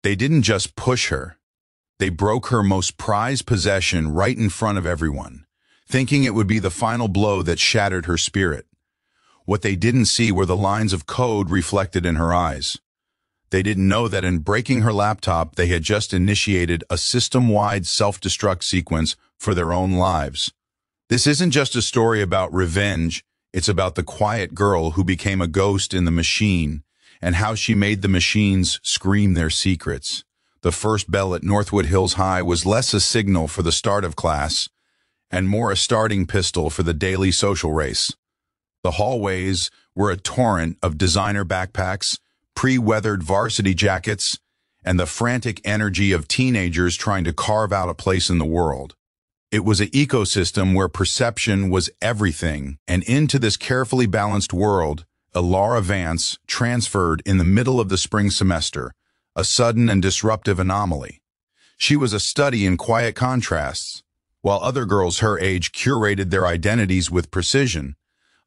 They didn't just push her. They broke her most prized possession right in front of everyone, thinking it would be the final blow that shattered her spirit. What they didn't see were the lines of code reflected in her eyes. They didn't know that in breaking her laptop, they had just initiated a system-wide self-destruct sequence for their own lives. This isn't just a story about revenge, it's about the quiet girl who became a ghost in the machine and how she made the machines scream their secrets. The first bell at Northwood Hills High was less a signal for the start of class and more a starting pistol for the daily social race. The hallways were a torrent of designer backpacks, pre-weathered varsity jackets, and the frantic energy of teenagers trying to carve out a place in the world. It was an ecosystem where perception was everything, and into this carefully balanced world, Alara Vance transferred in the middle of the spring semester, a sudden and disruptive anomaly. She was a study in quiet contrasts. While other girls her age curated their identities with precision,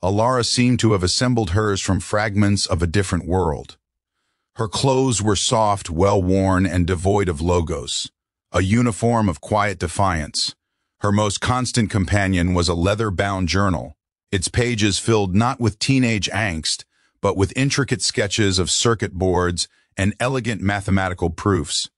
Alara seemed to have assembled hers from fragments of a different world. Her clothes were soft, well-worn, and devoid of logos, a uniform of quiet defiance. Her most constant companion was a leather-bound journal, its pages filled not with teenage angst, but with intricate sketches of circuit boards and elegant mathematical proofs.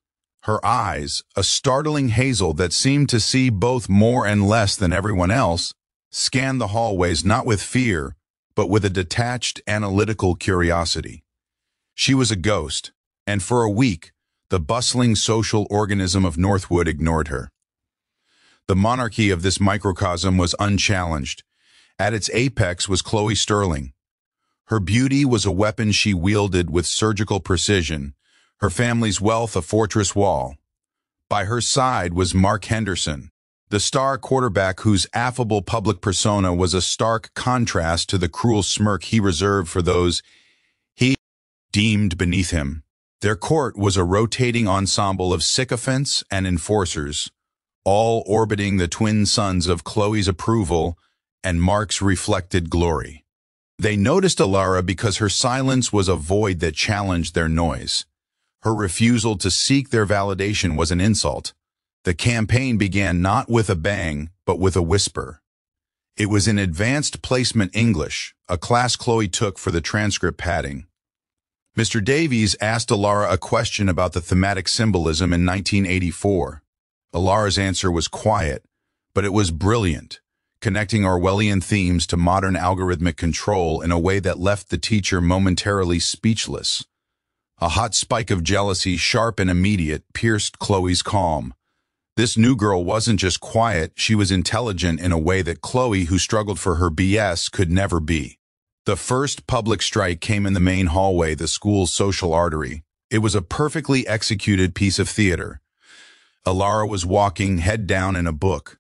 Her eyes, a startling hazel that seemed to see both more and less than everyone else, scanned the hallways not with fear, but with a detached, analytical curiosity. She was a ghost, and for a week, the bustling social organism of Northwood ignored her. The monarchy of this microcosm was unchallenged. At its apex was Chloe Sterling. Her beauty was a weapon she wielded with surgical precision, her family's wealth a fortress wall. By her side was Mark Henderson, the star quarterback whose affable public persona was a stark contrast to the cruel smirk he reserved for those he deemed beneath him. Their court was a rotating ensemble of sycophants and enforcers, all orbiting the twin suns of Chloe's approval and Mark's reflected glory. They noticed Alara because her silence was a void that challenged their noise. Her refusal to seek their validation was an insult. The campaign began not with a bang, but with a whisper. It was in advanced placement English, a class Chloe took for the transcript padding. Mr. Davies asked Alara a question about the thematic symbolism in 1984. Alara's answer was quiet, but it was brilliant, connecting Orwellian themes to modern algorithmic control in a way that left the teacher momentarily speechless. A hot spike of jealousy, sharp and immediate, pierced Chloe's calm. This new girl wasn't just quiet, she was intelligent in a way that Chloe, who struggled for her BS, could never be. The first public strike came in the main hallway, the school's social artery. It was a perfectly executed piece of theater. Alara was walking, head down, in a book.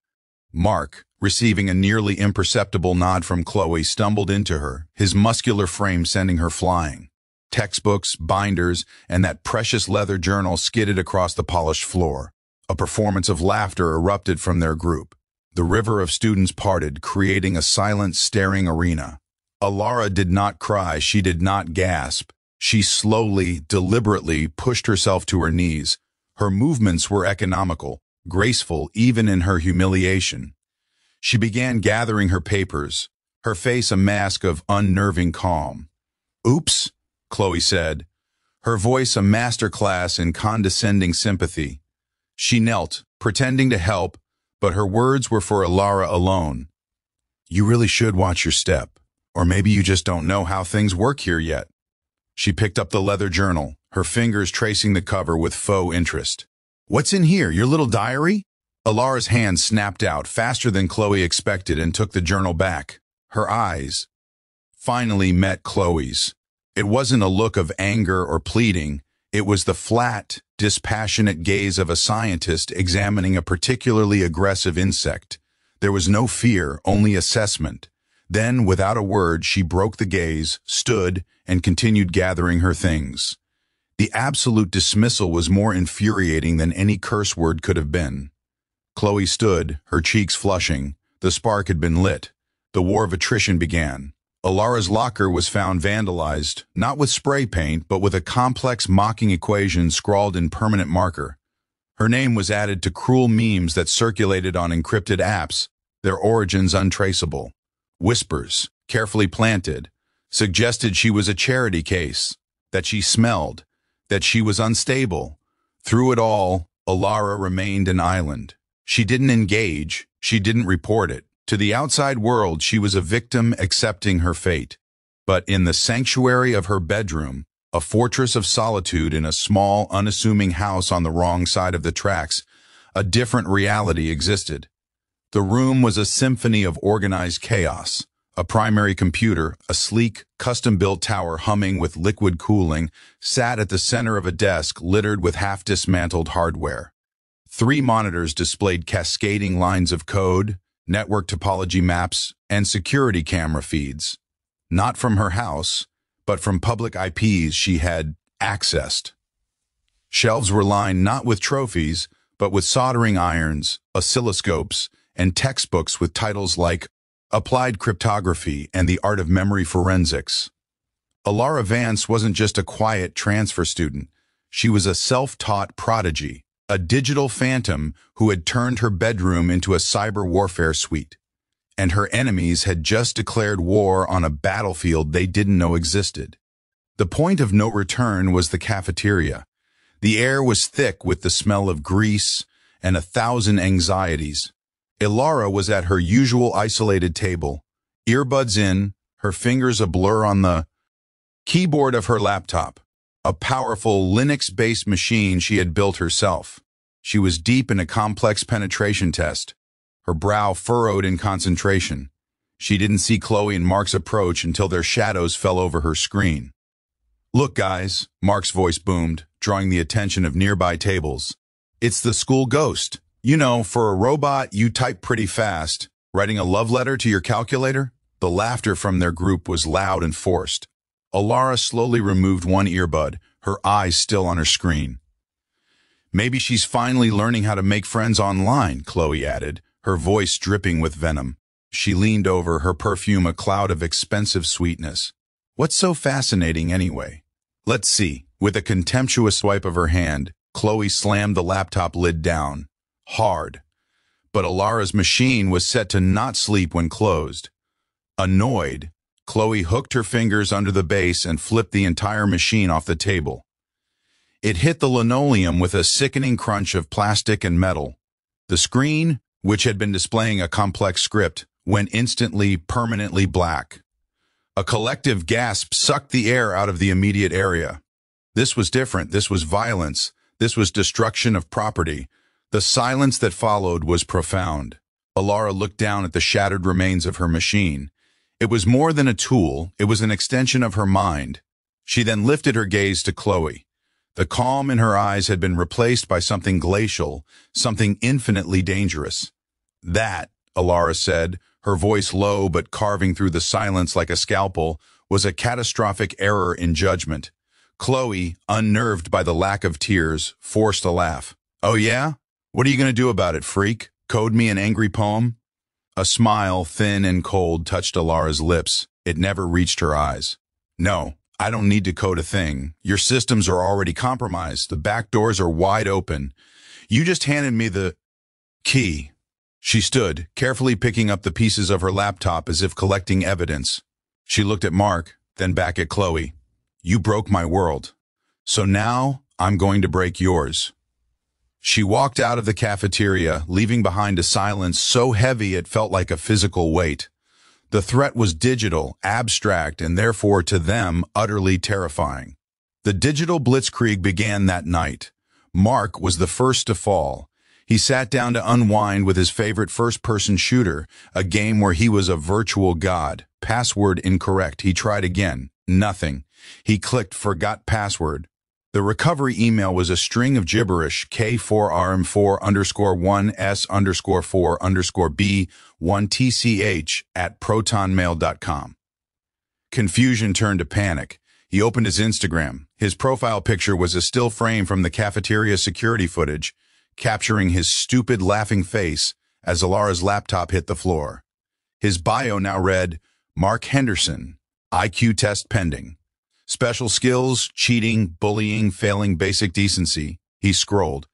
Mark, receiving a nearly imperceptible nod from Chloe, stumbled into her, his muscular frame sending her flying. Textbooks, binders, and that precious leather journal skidded across the polished floor. A performance of laughter erupted from their group. The river of students parted, creating a silent, staring arena. Alara did not cry, she did not gasp. She slowly, deliberately pushed herself to her knees. Her movements were economical, graceful even in her humiliation. She began gathering her papers, her face a mask of unnerving calm. "Oops," Chloe said, her voice a masterclass in condescending sympathy. She knelt, pretending to help, but her words were for Alara alone. "You really should watch your step, or maybe you just don't know how things work here yet." She picked up the leather journal, her fingers tracing the cover with faux interest. "What's in here, your little diary?" Alara's hand snapped out faster than Chloe expected and took the journal back. Her eyes finally met Chloe's. It wasn't a look of anger or pleading. It was the flat, dispassionate gaze of a scientist examining a particularly aggressive insect. There was no fear, only assessment. Then, without a word, she broke the gaze, stood, and continued gathering her things. The absolute dismissal was more infuriating than any curse word could have been. Chloe stood, her cheeks flushing. The spark had been lit. The war of attrition began. Alara's locker was found vandalized, not with spray paint, but with a complex mocking equation scrawled in permanent marker. Her name was added to cruel memes that circulated on encrypted apps, their origins untraceable. Whispers, carefully planted, suggested she was a charity case, that she smelled, that she was unstable. Through it all, Alara remained an island. She didn't engage, she didn't report it. To the outside world, she was a victim accepting her fate. But in the sanctuary of her bedroom, a fortress of solitude in a small, unassuming house on the wrong side of the tracks, a different reality existed. The room was a symphony of organized chaos. A primary computer, a sleek, custom-built tower humming with liquid cooling, sat at the center of a desk littered with half-dismantled hardware. 3 monitors displayed cascading lines of code, network topology maps, and security camera feeds. Not from her house, but from public IPs she had accessed. Shelves were lined not with trophies, but with soldering irons, oscilloscopes, and textbooks with titles like Applied Cryptography and the Art of Memory Forensics. Alara Vance wasn't just a quiet transfer student. She was a self-taught prodigy, a digital phantom who had turned her bedroom into a cyber warfare suite. And her enemies had just declared war on a battlefield they didn't know existed. The point of no return was the cafeteria. The air was thick with the smell of grease and 1,000 anxieties. Alara was at her usual isolated table, earbuds in, her fingers a blur on the keyboard of her laptop, a powerful Linux-based machine she had built herself. She was deep in a complex penetration test, her brow furrowed in concentration. She didn't see Chloe and Mark's approach until their shadows fell over her screen. "Look, guys," Mark's voice boomed, drawing the attention of nearby tables. "It's the school ghost. You know, for a robot, you type pretty fast. Writing a love letter to your calculator?" The laughter from their group was loud and forced. Alara slowly removed one earbud, her eyes still on her screen. "Maybe she's finally learning how to make friends online," Chloe added, her voice dripping with venom. She leaned over, her perfume a cloud of expensive sweetness. "What's so fascinating anyway?" "Let's see." With a contemptuous swipe of her hand, Chloe slammed the laptop lid down. Hard. But Alara's machine was set to not sleep when closed. Annoyed, Chloe hooked her fingers under the base and flipped the entire machine off the table. It hit the linoleum with a sickening crunch of plastic and metal. The screen, which had been displaying a complex script, went instantly, permanently black. A collective gasp sucked the air out of the immediate area. This was different. This was violence. This was destruction of property. The silence that followed was profound. Alara looked down at the shattered remains of her machine. It was more than a tool. It was an extension of her mind. She then lifted her gaze to Chloe. The calm in her eyes had been replaced by something glacial, something infinitely dangerous. "That," Alara said, her voice low but carving through the silence like a scalpel, was a catastrophic error in judgment. Chloe, unnerved by the lack of tears, forced a laugh. "Oh yeah? What are you going to do about it, freak? Code me an angry poem?" A smile, thin and cold, touched Alara's lips. It never reached her eyes. "No, I don't need to code a thing. Your systems are already compromised. The back doors are wide open. You just handed me the key." She stood, carefully picking up the pieces of her laptop as if collecting evidence. She looked at Mark, then back at Chloe. "You broke my world. So now I'm going to break yours." She walked out of the cafeteria, leaving behind a silence so heavy it felt like a physical weight. The threat was digital, abstract, and therefore to them utterly terrifying. The digital blitzkrieg began that night. Mark was the first to fall. He sat down to unwind with his favorite first-person shooter, a game where he was a virtual god. Password incorrect. He tried again. Nothing. He clicked forgot password. The recovery email was a string of gibberish, K4RM4_1S_4_B1TCH@protonmail.com. Confusion turned to panic. He opened his Instagram. His profile picture was a still frame from the cafeteria security footage, capturing his stupid, laughing face as Alara's laptop hit the floor. His bio now read, Mark Henderson, IQ test pending. Special skills, cheating, bullying, failing basic decency. He scrolled.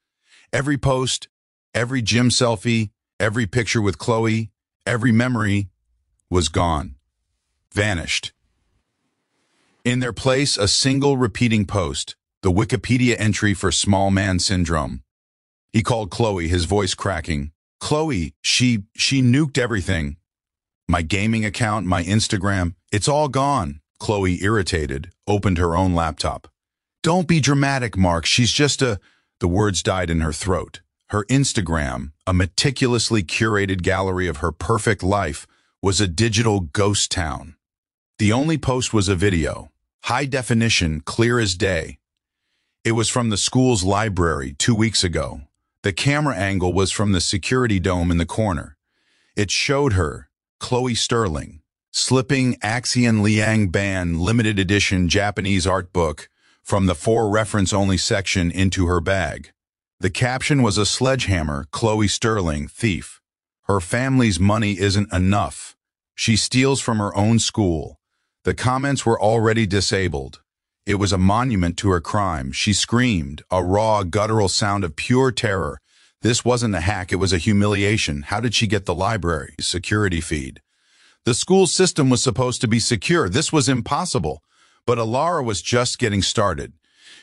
Every post, every gym selfie, every picture with Chloe, every memory was gone. Vanished. In their place, a single repeating post, the Wikipedia entry for small man syndrome. He called Chloe, his voice cracking. Chloe, she nuked everything. My gaming account, my Instagram, it's all gone. Chloe, irritated, opened her own laptop. Don't be dramatic, Mark. She's just a... The words died in her throat. Her Instagram, a meticulously curated gallery of her perfect life, was a digital ghost town. The only post was a video, high definition, clear as day. It was from the school's library 2 weeks ago. The camera angle was from the security dome in the corner. It showed her, Chloe Sterling, slipping Axion Liang Ban limited edition Japanese art book from the for reference-only section into her bag. The caption was a sledgehammer, Chloe Sterling, thief. Her family's money isn't enough. She steals from her own school. The comments were already disabled. It was a monument to her crime. She screamed, a raw, guttural sound of pure terror. This wasn't a hack, it was a humiliation. How did she get the library's security feed? The school system was supposed to be secure. This was impossible. But Alara was just getting started.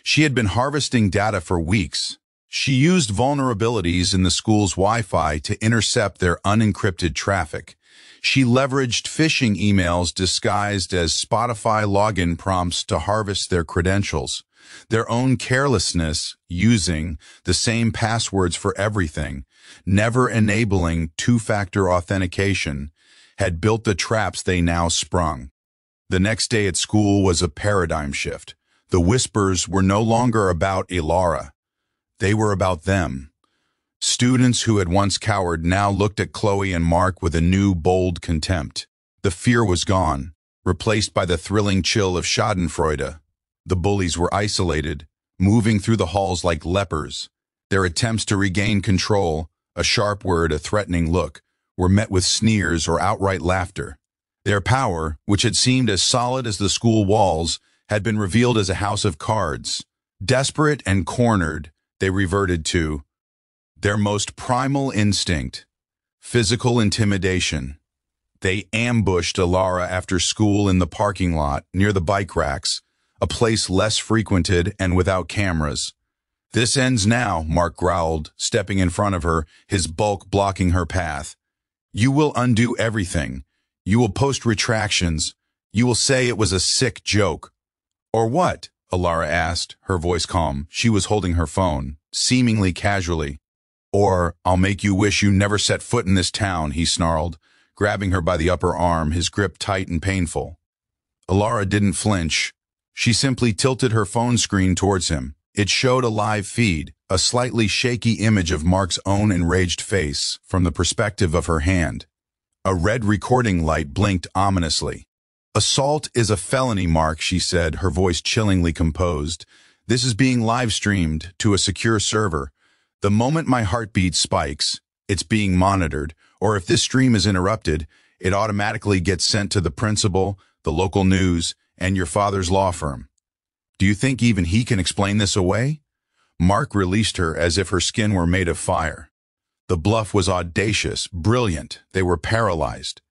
She had been harvesting data for weeks. She used vulnerabilities in the school's Wi-Fi to intercept their unencrypted traffic. She leveraged phishing emails disguised as Spotify login prompts to harvest their credentials. Their own carelessness, using the same passwords for everything, never enabling two-factor authentication, had built the traps they now sprung. The next day at school was a paradigm shift. The whispers were no longer about Alara. They were about them. Students who had once cowered now looked at Chloe and Mark with a new, bold contempt. The fear was gone, replaced by the thrilling chill of schadenfreude. The bullies were isolated, moving through the halls like lepers. Their attempts to regain control, a sharp word, a threatening look, were met with sneers or outright laughter. Their power, which had seemed as solid as the school walls, had been revealed as a house of cards. Desperate and cornered, they reverted to their most primal instinct, physical intimidation. They ambushed Alara after school in the parking lot near the bike racks, a place less frequented and without cameras. This ends now, Mark growled, stepping in front of her, his bulk blocking her path. You will undo everything. You will post retractions. You will say it was a sick joke. Or what? Alara asked, her voice calm. She was holding her phone, seemingly casually. Or, I'll make you wish you never set foot in this town, he snarled, grabbing her by the upper arm, his grip tight and painful. Alara didn't flinch. She simply tilted her phone screen towards him. It showed a live feed, a slightly shaky image of Mark's own enraged face from the perspective of her hand. A red recording light blinked ominously. Assault is a felony, Mark, she said, her voice chillingly composed. This is being live-streamed to a secure server. The moment my heartbeat spikes, it's being monitored, or if this stream is interrupted, it automatically gets sent to the principal, the local news, and your father's law firm. Do you think even he can explain this away? Mark released her as if her skin were made of fire. The bluff was audacious, brilliant. They were paralyzed.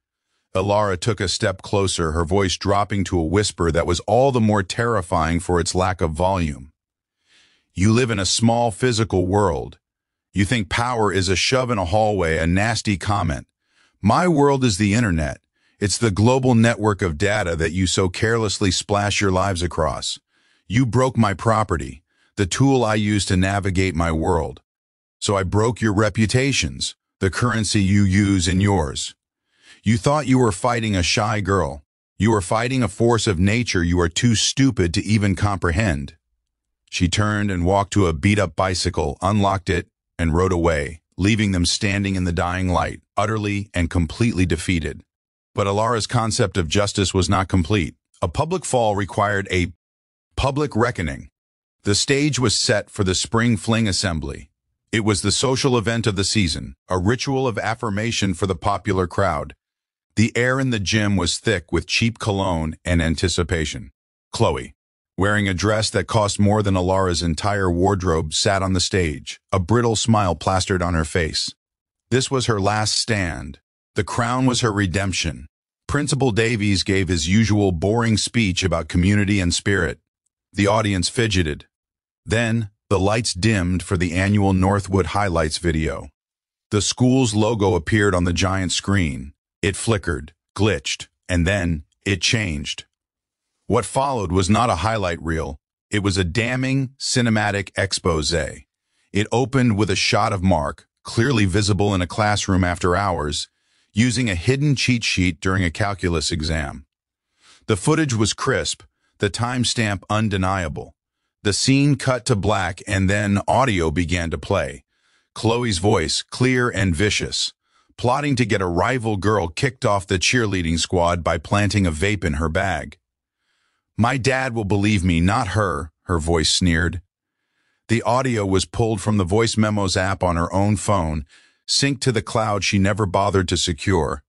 Alara took a step closer, her voice dropping to a whisper that was all the more terrifying for its lack of volume. You live in a small physical world. You think power is a shove in a hallway, a nasty comment. My world is the internet. It's the global network of data that you so carelessly splash your lives across. You broke my property, the tool I use to navigate my world. So I broke your reputations, the currency you use in yours. You thought you were fighting a shy girl. You were fighting a force of nature you are too stupid to even comprehend. She turned and walked to a beat-up bicycle, unlocked it, and rode away, leaving them standing in the dying light, utterly and completely defeated. But Alara's concept of justice was not complete. A public fall required a public reckoning. The stage was set for the Spring Fling Assembly. It was the social event of the season, a ritual of affirmation for the popular crowd. The air in the gym was thick with cheap cologne and anticipation. Chloe, wearing a dress that cost more than Alara's entire wardrobe, sat on the stage, a brittle smile plastered on her face. This was her last stand. The crown was her redemption. Principal Davies gave his usual boring speech about community and spirit. The audience fidgeted. Then, the lights dimmed for the annual Northwood highlights video. The school's logo appeared on the giant screen. It flickered, glitched, and then it changed. What followed was not a highlight reel. It was a damning, cinematic expose. It opened with a shot of Mark, clearly visible in a classroom after hours, using a hidden cheat sheet during a calculus exam. The footage was crisp, the timestamp undeniable. The scene cut to black and then audio began to play. Chloe's voice, clear and vicious, plotting to get a rival girl kicked off the cheerleading squad by planting a vape in her bag. "My dad will believe me, not her," her voice sneered. The audio was pulled from the Voice Memos app on her own phone, synced to the cloud she never bothered to secure.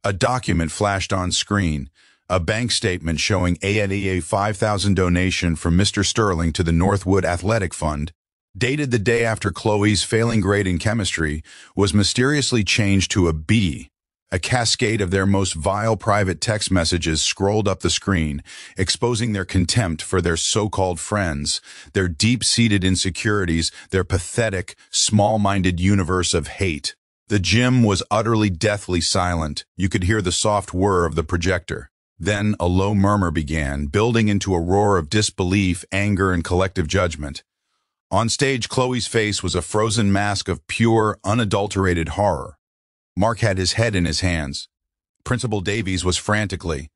A document flashed on screen, a bank statement showing a $5,000 donation from Mr. Sterling to the Northwood Athletic Fund, dated the day after Chloe's failing grade in chemistry, was mysteriously changed to a B. A cascade of their most vile private text messages scrolled up the screen, exposing their contempt for their so-called friends, their deep-seated insecurities, their pathetic, small-minded universe of hate. The gym was utterly deathly silent. You could hear the soft whir of the projector. Then a low murmur began, building into a roar of disbelief, anger, and collective judgment. On stage, Chloe's face was a frozen mask of pure, unadulterated horror. Mark had his head in his hands. Principal Davies was frantically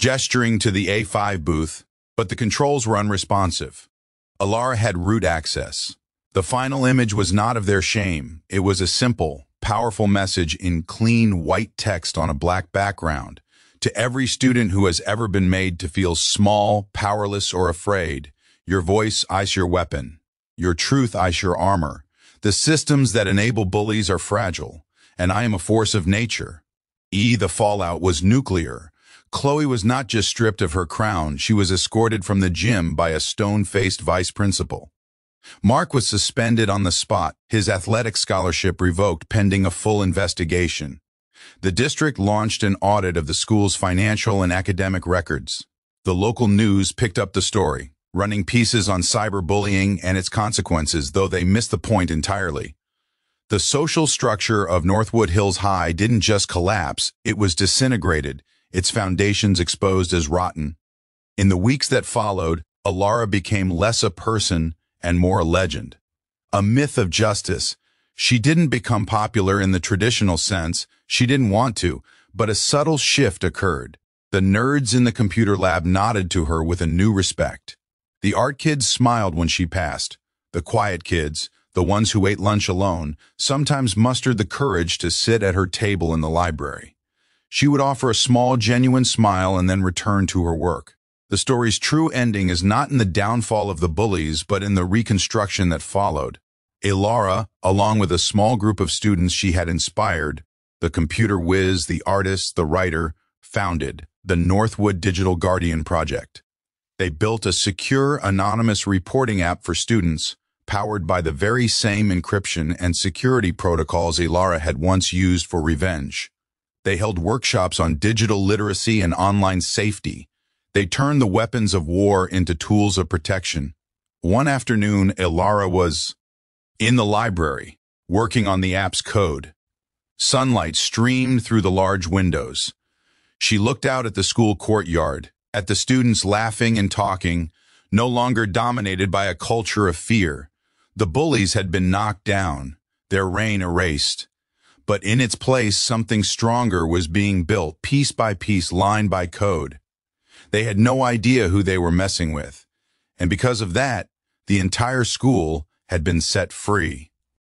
gesturing to the A5 booth, but the controls were unresponsive. Alara had root access. The final image was not of their shame. It was a simple, powerful message in clean, white text on a black background. To every student who has ever been made to feel small, powerless, or afraid, your voice, ice your weapon. Your truth, ice your armor. The systems that enable bullies are fragile, and I am a force of nature. The fallout was nuclear. Chloe was not just stripped of her crown, she was escorted from the gym by a stone-faced vice principal. Mark was suspended on the spot, his athletic scholarship revoked pending a full investigation. The district launched an audit of the school's financial and academic records. The local news picked up the story, running pieces on cyberbullying and its consequences, though they missed the point entirely. The social structure of Northwood Hills High didn't just collapse, it was disintegrated, its foundations exposed as rotten. In the weeks that followed, Alara became less a person and more a legend. A myth of justice. She didn't become popular in the traditional sense, she didn't want to, but a subtle shift occurred. The nerds in the computer lab nodded to her with a new respect. The art kids smiled when she passed. The quiet kids, the ones who ate lunch alone, sometimes mustered the courage to sit at her table in the library. She would offer a small, genuine smile and then return to her work. The story's true ending is not in the downfall of the bullies, but in the reconstruction that followed. Alara, along with a small group of students she had inspired, the computer whiz, the artist, the writer, founded the Northwood Digital Guardian Project. They built a secure, anonymous reporting app for students, powered by the very same encryption and security protocols Alara had once used for revenge. They held workshops on digital literacy and online safety. They turned the weapons of war into tools of protection. One afternoon, Alara was in the library, working on the app's code. Sunlight streamed through the large windows. She looked out at the school courtyard, at the students laughing and talking, no longer dominated by a culture of fear. The bullies had been knocked down, their reign erased. But in its place, something stronger was being built, piece by piece, line by code. They had no idea who they were messing with, and because of that, the entire school had been set free.